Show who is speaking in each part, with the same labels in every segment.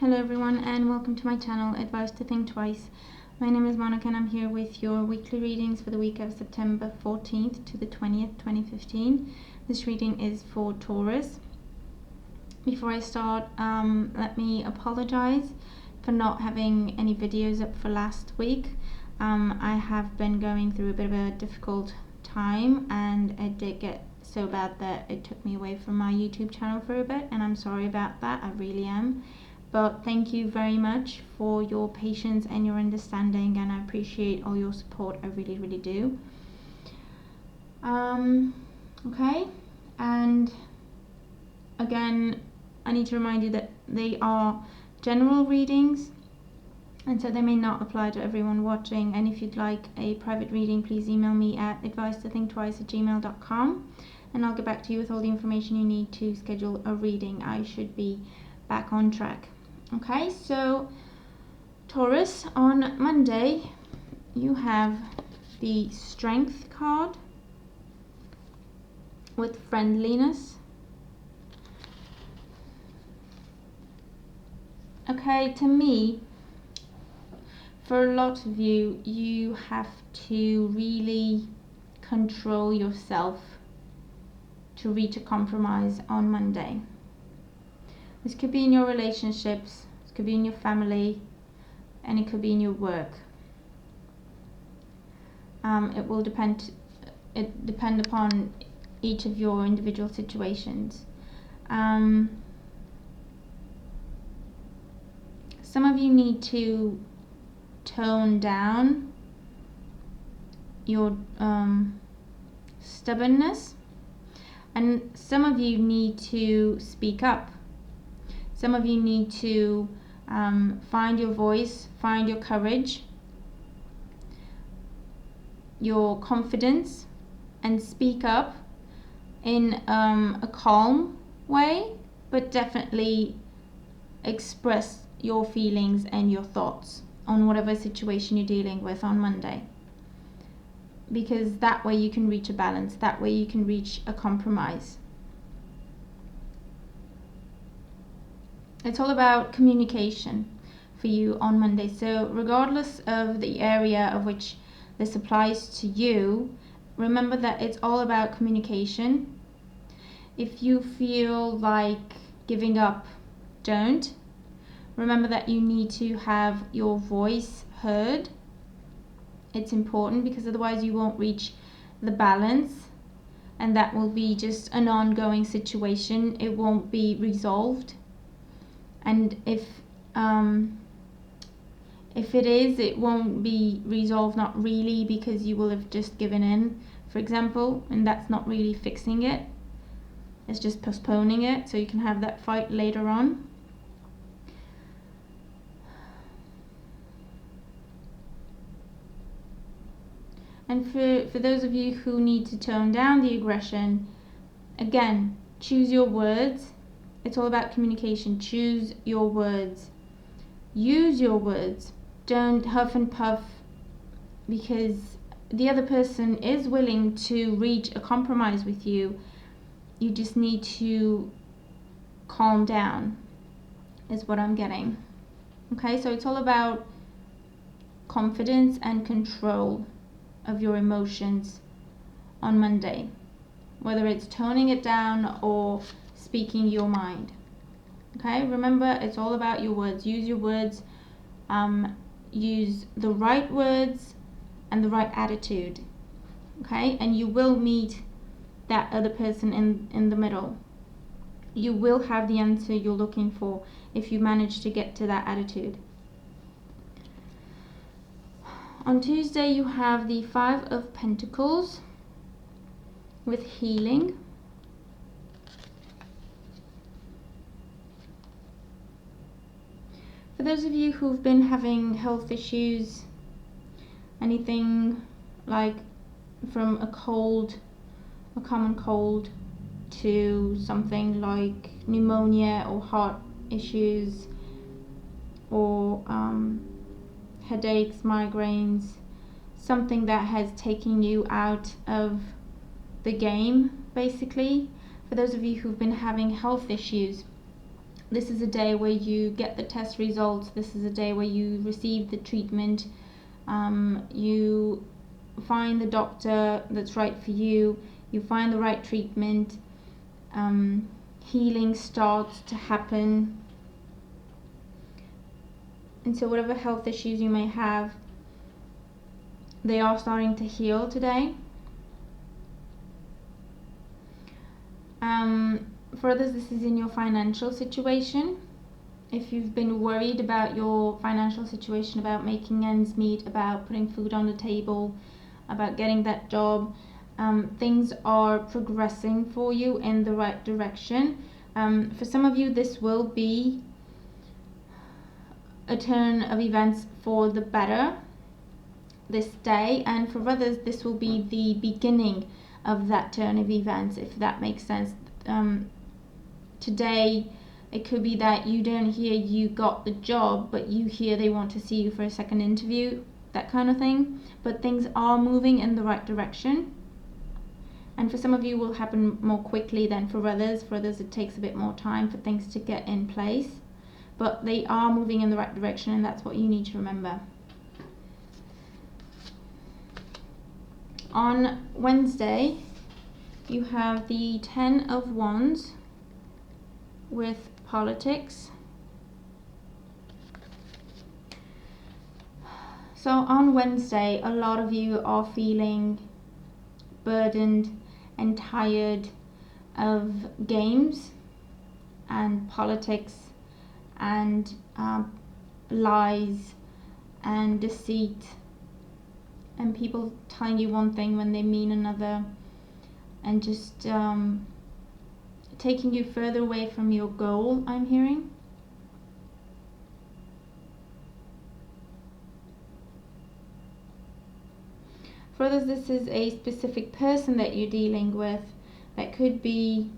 Speaker 1: Hello everyone and welcome to my channel, Advice to Think Twice. My name is Monica and I'm here with your weekly readings for the week of September 14th to the 20th, 2015. This reading is for Taurus. Before I start, let me apologize for not having any videos up for last week. I have been going through a bit of a difficult time and it did get so bad that it took me away from my YouTube channel for a bit, and I'm sorry about that, I really am. But thank you very much for your patience and your understanding, and I appreciate all your support. I really, really do. Okay, and again, I need to remind you that they are general readings, and so they may not apply to everyone watching. And if you'd like a private reading, please email me at advicetothinktwice@gmail.com, and I'll get back to you with all the information you need to schedule a reading. I should be back on track. Okay, so Taurus, on Monday you have the Strength card with friendliness. Okay, to me, for a lot of you, you have to really control yourself to reach a compromise on Monday. This could be in your relationships, it could be in your family, and it could be in your work. It will depend upon each of your individual situations. Some of you need to tone down your stubbornness, and some of you need to speak up. Some of you need to find your voice, find your courage, your confidence, and speak up in a calm way, but definitely express your feelings and your thoughts on whatever situation you're dealing with on Monday, because that way you can reach a balance, that way you can reach a compromise. It's all about communication for you on Monday. So regardless of the area of which this applies to you, remember that it's all about communication. If you feel like giving up, don't. Remember that you need to have your voice heard. It's important, because otherwise you won't reach the balance, and that will be just an ongoing situation. It won't be resolved. And if it is, it won't be resolved, not really, because you will have just given in, for example, and that's not really fixing it. It's just postponing it, so you can have that fight later on. And for those of you who need to tone down the aggression, again, choose your words. It's all about communication. Choose your words. Use your words. Don't huff and puff, because the other person is willing to reach a compromise with you. You just need to calm down, is what I'm getting. Okay, so it's all about confidence and control of your emotions on Monday, whether it's toning it down or speaking your mind. Okay, remember, it's all about your words. Use your words, use the right words and the right attitude. Okay, and you will meet that other person in the middle. You will have the answer you're looking for if you manage to get to that attitude. On Tuesday you have the Five of Pentacles with healing. For those of you who've been having health issues, anything like from a common cold, to something like pneumonia or heart issues, or headaches, migraines, something that has taken you out of the game, basically. For those of you who've been having health issues, This is a day where you get the test results. This is a day where you receive the treatment. You find the doctor that's right for you. You find the right treatment. Healing starts to happen. And so whatever health issues you may have, they are starting to heal today. For others, this is in your financial situation. If you've been worried about your financial situation, about making ends meet, about putting food on the table, about getting that job, things are progressing for you in the right direction. For some of you, this will be a turn of events for the better this day, and for others, this will be the beginning of that turn of events, if that makes sense. Today, it could be that you don't hear you got the job, but you hear they want to see you for a second interview, that kind of thing. But things are moving in the right direction. And for some of you, will happen more quickly than for others. For others, it takes a bit more time for things to get in place. But they are moving in the right direction, and that's what you need to remember. On Wednesday, you have the 10 of Wands with politics. So on Wednesday, a lot of you are feeling burdened and tired of games and politics and lies and deceit and people telling you one thing when they mean another, and just taking you further away from your goal, I'm hearing. For others, this is a specific person that you're dealing with. That could be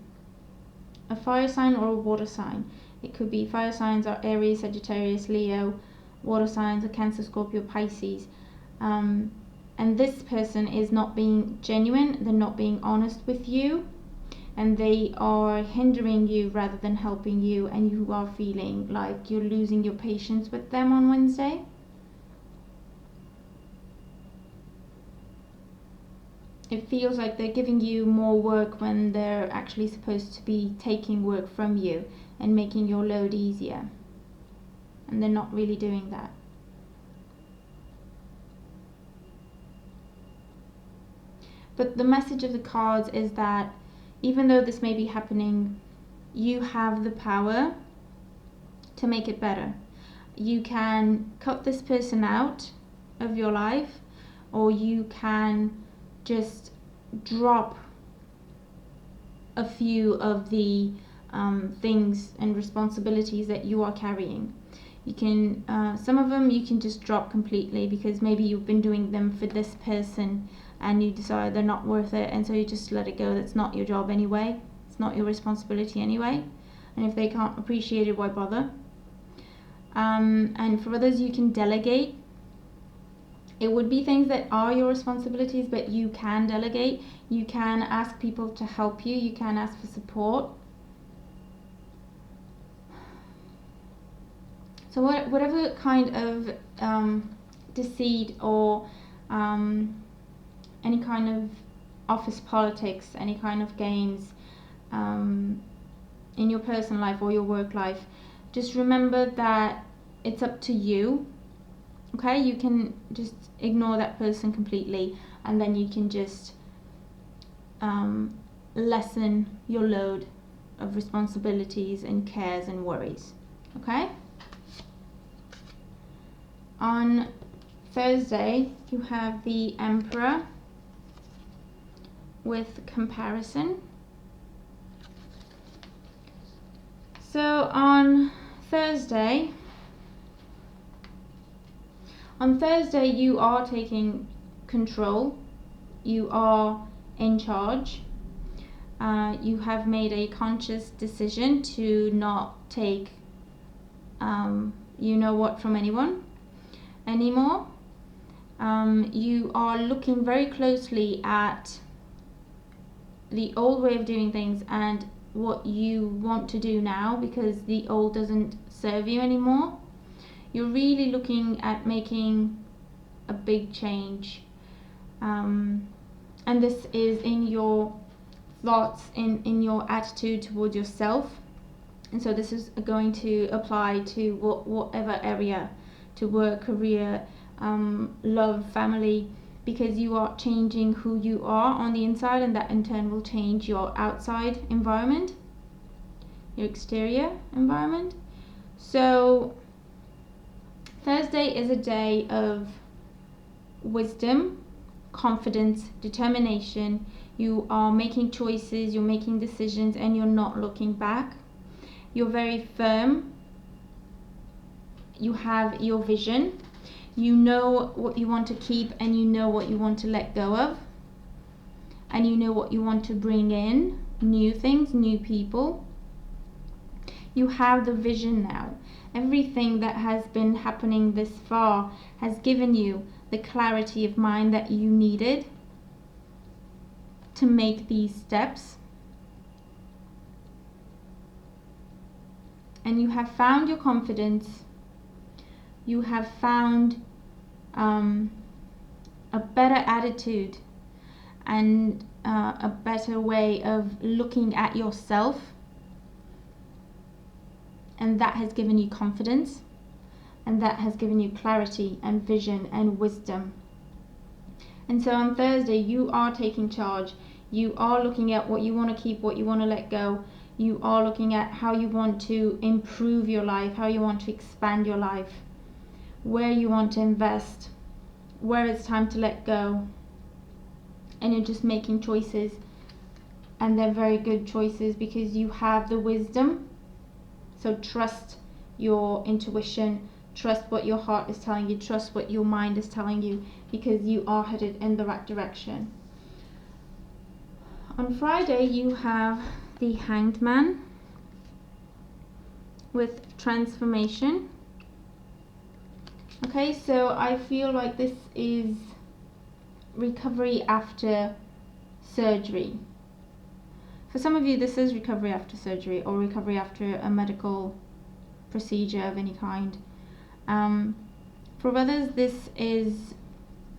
Speaker 1: a fire sign or a water sign. It could be fire signs are Aries, Sagittarius, Leo. Water signs are Cancer, Scorpio, Pisces. And this person is not being genuine. They're not being honest with you. And they are hindering you rather than helping you, and you are feeling like you're losing your patience with them on Wednesday. It feels like they're giving you more work when they're actually supposed to be taking work from you and making your load easier. And they're not really doing that. But the message of the cards is that even though this may be happening, you have the power to make it better. You can cut this person out of your life, or you can just drop a few of the things and responsibilities that you are carrying. You can, some of them you can just drop completely, because maybe you've been doing them for this person and you decide they're not worth it, and so you just let it go. That's not your job anyway. It's not your responsibility anyway. And if they can't appreciate it, why bother? And for others, you can delegate. It would be things that are your responsibilities, but you can delegate. You can ask people to help you. You can ask for support. So whatever kind of deceit or any kind of office politics, any kind of games in your personal life or your work life, just remember that it's up to you. Okay, you can just ignore that person completely, and then you can just lessen your load of responsibilities and cares and worries. Okay? On Thursday, you have the Emperor with comparison. So on Thursday, you are taking control. You are in charge. You have made a conscious decision to not take you know what from anyone anymore. You are looking very closely at the old way of doing things and what you want to do now because the old doesn't serve you anymore. You're really looking at making a big change, and this is in your thoughts, in your attitude towards yourself. And so this is going to apply to whatever area, to work, career, love, family, because you are changing who you are on the inside, and that in turn will change your outside environment, your exterior environment. So Thursday is a day of wisdom, confidence, determination. You are making choices, you're making decisions, and you're not looking back. You're very firm. You have your vision. You know what you want to keep, and you know what you want to let go of. And you know what you want to bring in, new things, new people. You have the vision now. Everything that has been happening this far has given you the clarity of mind that you needed to make these steps. And you have found your confidence. You have found a better attitude and a better way of looking at yourself. And that has given you confidence. And that has given you clarity and vision and wisdom. And so on Thursday, you are taking charge. You are looking at what you want to keep, what you want to let go. You are looking at how you want to improve your life, how you want to expand your life, where you want to invest, where it's time to let go. And you're just making choices. And they're very good choices because you have the wisdom. So trust your intuition. Trust what your heart is telling you. Trust what your mind is telling you, because you are headed in the right direction. On Friday, you have the Hanged Man with transformation. Okay, so I feel like this is recovery after surgery. For some of you, this is recovery after surgery or recovery after a medical procedure of any kind. For others, this is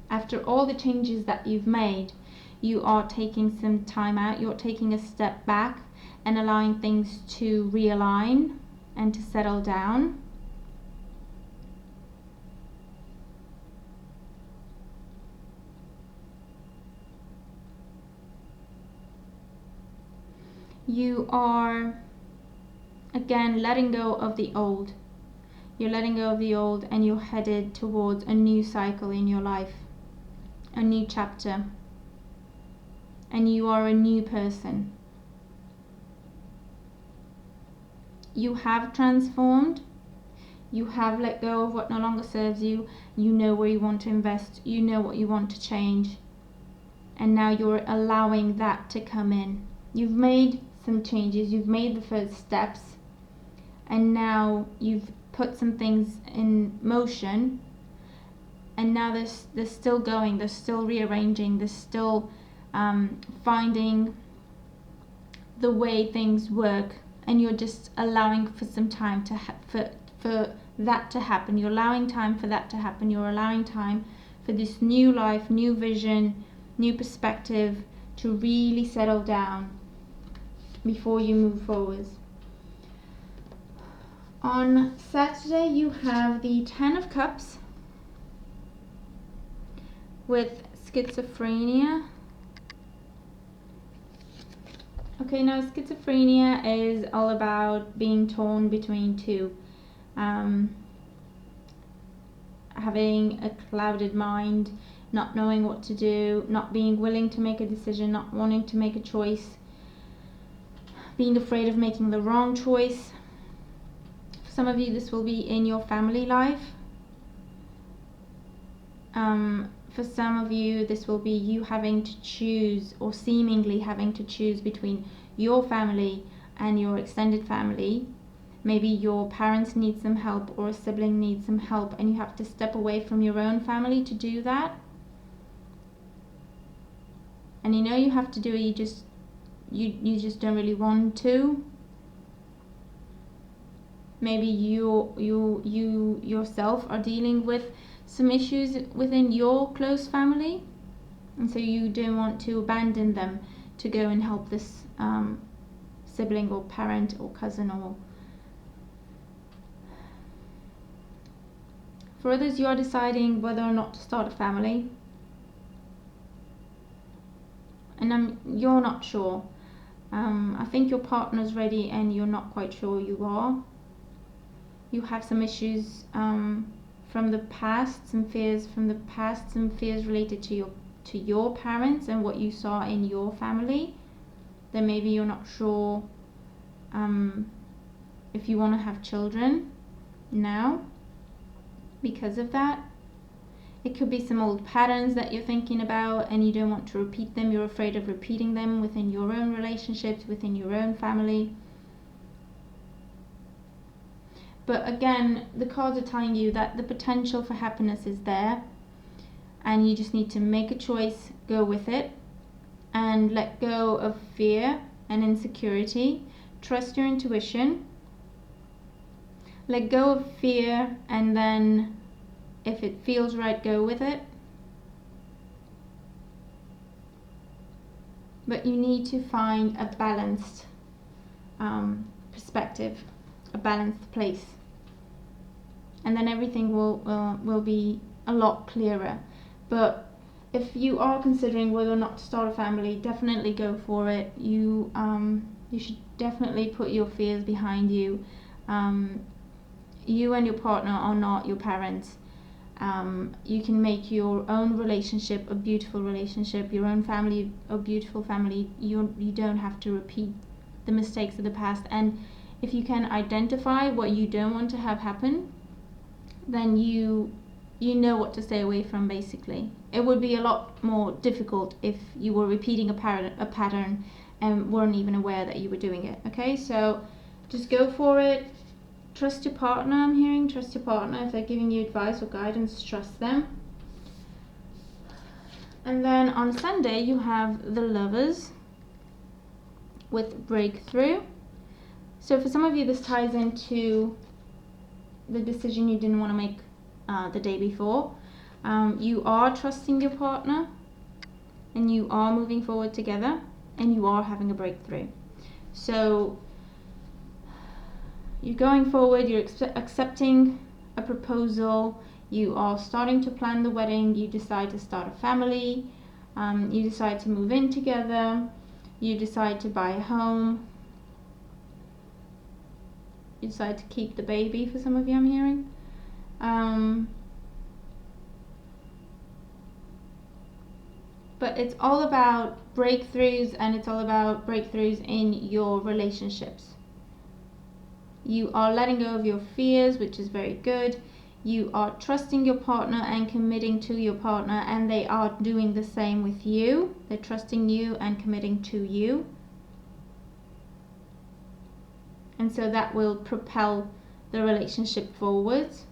Speaker 1: after all the changes that you've made. You are taking some time out, you're taking a step back and allowing things to realign and to settle down. You are, again, letting go of the old. You're letting go of the old and you're headed towards a new cycle in your life, a new chapter. And you are a new person. You have transformed. You have let go of what no longer serves you. You know where you want to invest. You know what you want to change. And now you're allowing that to come in. You've made some changes. You've made the first steps. And now you've put some things in motion. And now they're still going. They're still rearranging. They're still finding the way things work, and you're just allowing for some time to for that to happen. You're allowing time for that to happen. You're allowing time for this new life, new vision, new perspective to really settle down before you move forward. On Saturday, you have the 10 of Cups with schizophrenia. Okay, now schizophrenia is all about being torn between two. Having a clouded mind, not knowing what to do, not being willing to make a decision, not wanting to make a choice, being afraid of making the wrong choice. For some of you, this will be in your family life. For some of you, this will be you having to choose, or seemingly having to choose, between your family and your extended family. Maybe your parents need some help, or a sibling needs some help, and you have to step away from your own family to do that. And you know you have to do it, you just you just don't really want to. Maybe you yourself are dealing with some issues within your close family, and so you don't want to abandon them to go and help this sibling or parent or cousin. Or for others, you are deciding whether or not to start a family, and you're not sure. I think your partner's ready and you're not quite sure you are. You have some issues from the past, some fears from the past, some fears related to your parents and what you saw in your family. Then maybe you're not sure if you want to have children now because of that. It could be some old patterns that you're thinking about and you don't want to repeat them. You're afraid of repeating them within your own relationships, within your own family. But again, the cards are telling you that the potential for happiness is there, and you just need to make a choice, go with it, and let go of fear and insecurity. Trust your intuition. Let go of fear, and then if it feels right, go with it. But you need to find a balanced perspective, a balanced place, and then everything will be a lot clearer. But if you are considering whether or not to start a family, definitely go for it. You should definitely put your fears behind you. You and your partner are not your parents. You can make your own relationship a beautiful relationship, your own family a beautiful family. You don't have to repeat the mistakes of the past. And if you can identify what you don't want to have happen, then you know what to stay away from, basically. It would be a lot more difficult if you were repeating a pattern and weren't even aware that you were doing it. Okay, so just go for it. Trust your partner. I'm hearing trust your partner. If they're giving you advice or guidance, trust them. And then on Sunday you have the Lovers with Breakthrough. So for some of you, this ties into the decision you didn't want to make the day before. You are trusting your partner, and you are moving forward together, and you are having a breakthrough. So you're going forward, you're accepting a proposal, you are starting to plan the wedding, you decide to start a family, you decide to move in together, you decide to buy a home, you decide to keep the baby for some of you, I'm hearing. But it's all about breakthroughs, and it's all about breakthroughs in your relationships. You are letting go of your fears, which is very good. You are trusting your partner and committing to your partner, and they are doing the same with you. They're trusting you and committing to you. And so that will propel the relationship forwards.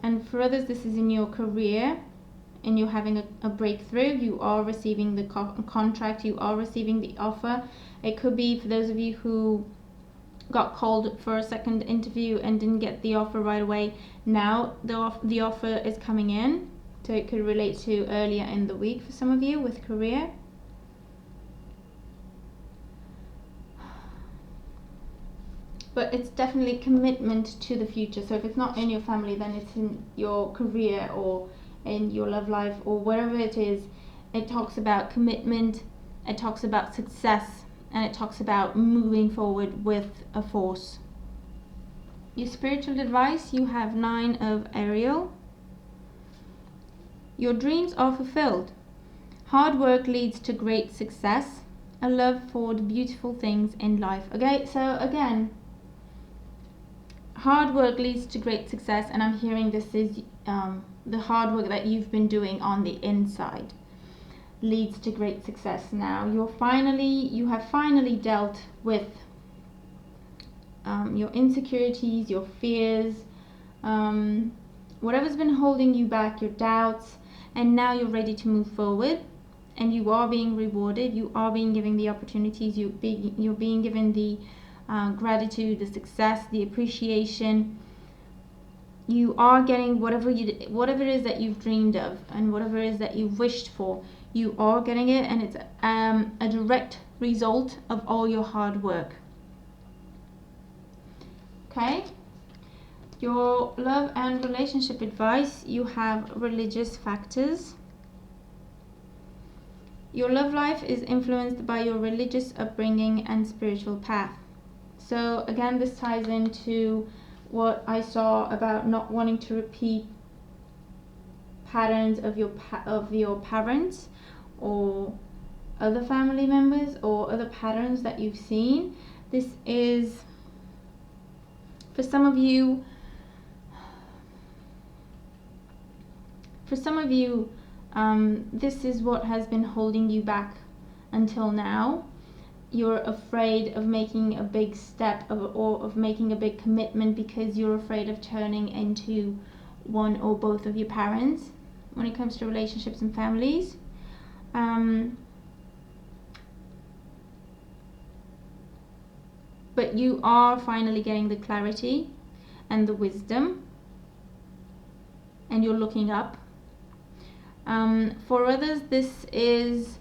Speaker 1: And for others, this is in your career, and you're having a breakthrough. You are receiving the contract, you are receiving the offer. It could be for those of you who got called for a second interview and didn't get the offer right away. Now the offer is coming in, so it could relate to earlier in the week for some of you with career. But it's definitely commitment to the future. So if it's not in your family, then it's in your career or in your love life or wherever it is. It talks about commitment, it talks about success, and it talks about moving forward with a force. Your spiritual advice, you have 9 of Ariel. Your dreams are fulfilled. Hard work leads to great success. A love for the beautiful things in life. Okay, so again, hard work leads to great success, and I'm hearing this is the hard work that you've been doing on the inside leads to great success. Now you have finally dealt with your insecurities, your fears, whatever's been holding you back, your doubts, and now you're ready to move forward. and you are being rewarded. You are being given the opportunities. You're being given the gratitude, the success, the appreciation. You are getting whatever it is that you've dreamed of, and whatever it is that you've wished for. You are getting it, and it's a direct result of all your hard work. Okay? Your love and relationship advice, you have religious factors. Your love life is influenced by your religious upbringing and spiritual path. So again, this ties into what I saw about not wanting to repeat patterns of your parents or other family members or other patterns that you've seen. This is, for some of you, this is what has been holding you back until now. You're afraid of making a big step or of making a big commitment because you're afraid of turning into one or both of your parents when it comes to relationships and families. But you are finally getting the clarity and the wisdom, and you're looking up. For others, this is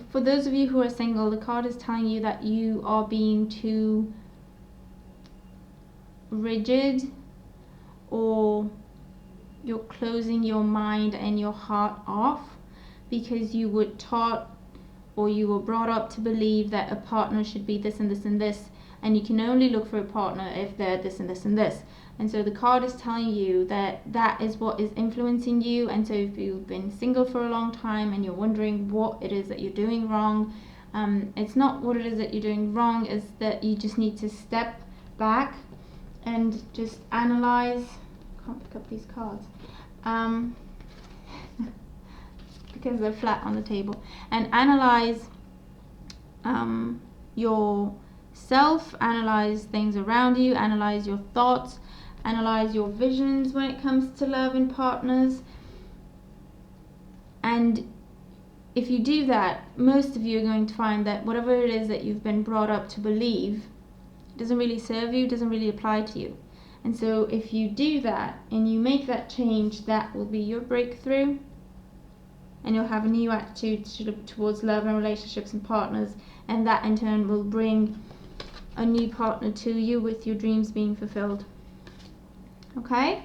Speaker 1: for those of you who are single, the card is telling you that you are being too rigid, or you're closing your mind and your heart off because you were taught or you were brought up to believe that a partner should be this and this and this, and you can only look for a partner if they're this and this and this. And so the card is telling you that that is what is influencing you. And so if you've been single for a long time and you're wondering what it is that you're doing wrong, it's not what it is that you're doing wrong, it's that you just need to step back and just analyze. I can't pick up these cards because they're flat on the table, and analyze yourself, analyze things around you, analyze your thoughts, analyze your visions when it comes to love and partners. And if you do that, most of you are going to find that whatever it is that you've been brought up to believe doesn't really serve you, doesn't really apply to you. And so if you do that and you make that change, that will be your breakthrough, and you'll have a new attitude towards love and relationships and partners, and that in turn will bring a new partner to you, with your dreams being fulfilled. Okay?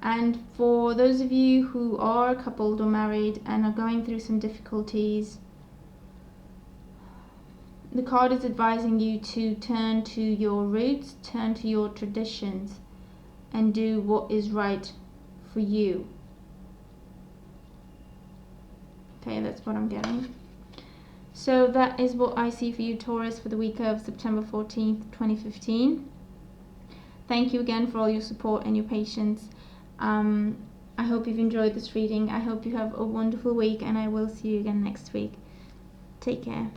Speaker 1: And for those of you who are coupled or married and are going through some difficulties, the card is advising you to turn to your roots, turn to your traditions, and do what is right for you. Okay, that's what I'm getting. So that is what I see for you, Taurus, for the week of September 14th, 2015. Thank you again for all your support and your patience. I hope you've enjoyed this reading. I hope you have a wonderful week, and I will see you again next week. Take care.